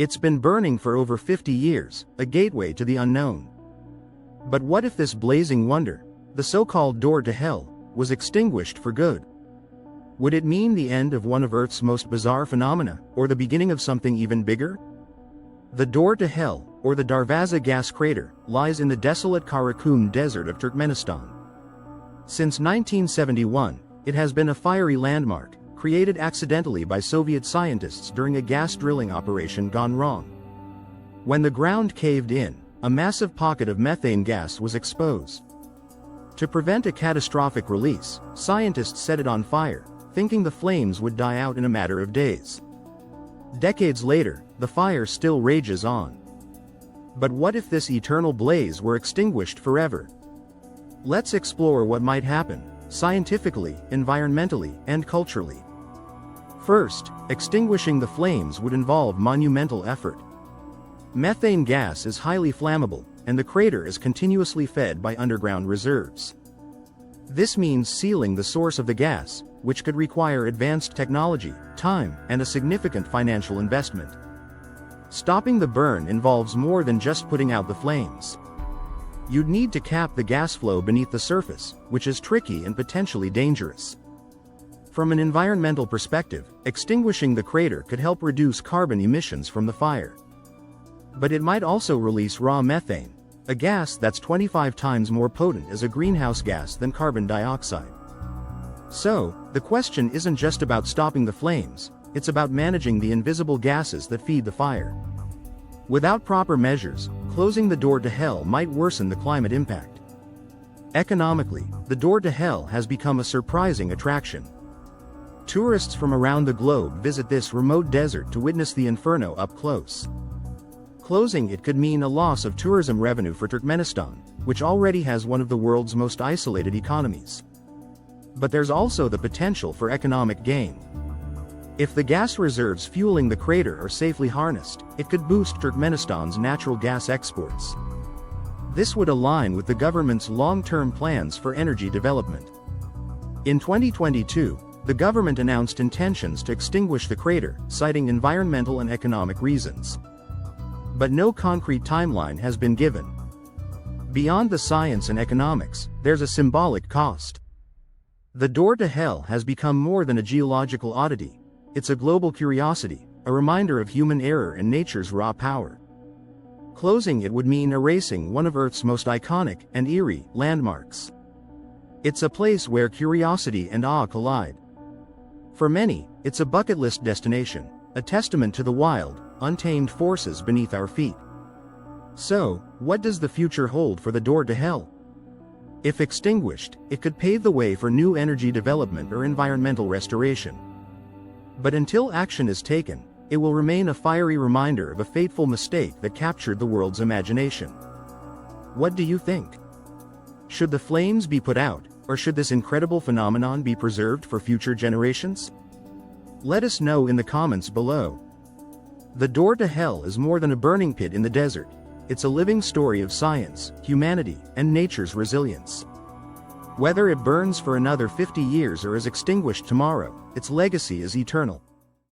It's been burning for over 50 years, a gateway to the unknown. But what if this blazing wonder, the so-called door to hell, was extinguished for good? Would it mean the end of one of Earth's most bizarre phenomena, or the beginning of something even bigger? The door to hell, or the Darvaza Gas Crater, lies in the desolate Karakum Desert of Turkmenistan. Since 1971, it has been a fiery landmark, created accidentally by Soviet scientists during a gas drilling operation gone wrong. When the ground caved in, a massive pocket of methane gas was exposed. To prevent a catastrophic release, scientists set it on fire, thinking the flames would die out in a matter of days. Decades later, the fire still rages on. But what if this eternal blaze were extinguished forever? Let's explore what might happen, scientifically, environmentally, and culturally. First, extinguishing the flames would involve monumental effort. Methane gas is highly flammable, and the crater is continuously fed by underground reserves. This means sealing the source of the gas, which could require advanced technology, time, and a significant financial investment. Stopping the burn involves more than just putting out the flames. You'd need to cap the gas flow beneath the surface, which is tricky and potentially dangerous. From an environmental perspective, extinguishing the crater could help reduce carbon emissions from the fire. But it might also release raw methane, a gas that's 25 times more potent as a greenhouse gas than carbon dioxide. So, the question isn't just about stopping the flames, it's about managing the invisible gases that feed the fire. Without proper measures, closing the door to hell might worsen the climate impact. Economically, the door to hell has become a surprising attraction. Tourists from around the globe visit this remote desert to witness the inferno up close. Closing it could mean a loss of tourism revenue for Turkmenistan, which already has one of the world's most isolated economies. But there's also the potential for economic gain. If the gas reserves fueling the crater are safely harnessed, it could boost Turkmenistan's natural gas exports. This would align with the government's long-term plans for energy development. In 2022, the government announced intentions to extinguish the crater, citing environmental and economic reasons. But no concrete timeline has been given. Beyond the science and economics, there's a symbolic cost. The door to hell has become more than a geological oddity. It's a global curiosity, a reminder of human error and nature's raw power. Closing it would mean erasing one of Earth's most iconic and eerie landmarks. It's a place where curiosity and awe collide. For many, it's a bucket list destination, a testament to the wild, untamed forces beneath our feet. So, what does the future hold for the door to hell? If extinguished, it could pave the way for new energy development or environmental restoration. But until action is taken, it will remain a fiery reminder of a fateful mistake that captured the world's imagination. What do you think? Should the flames be put out, or should this incredible phenomenon be preserved for future generations? Let us know in the comments below. The door to hell is more than a burning pit in the desert. It's a living story of science, humanity, and nature's resilience. Whether it burns for another 50 years or is extinguished tomorrow, its legacy is eternal.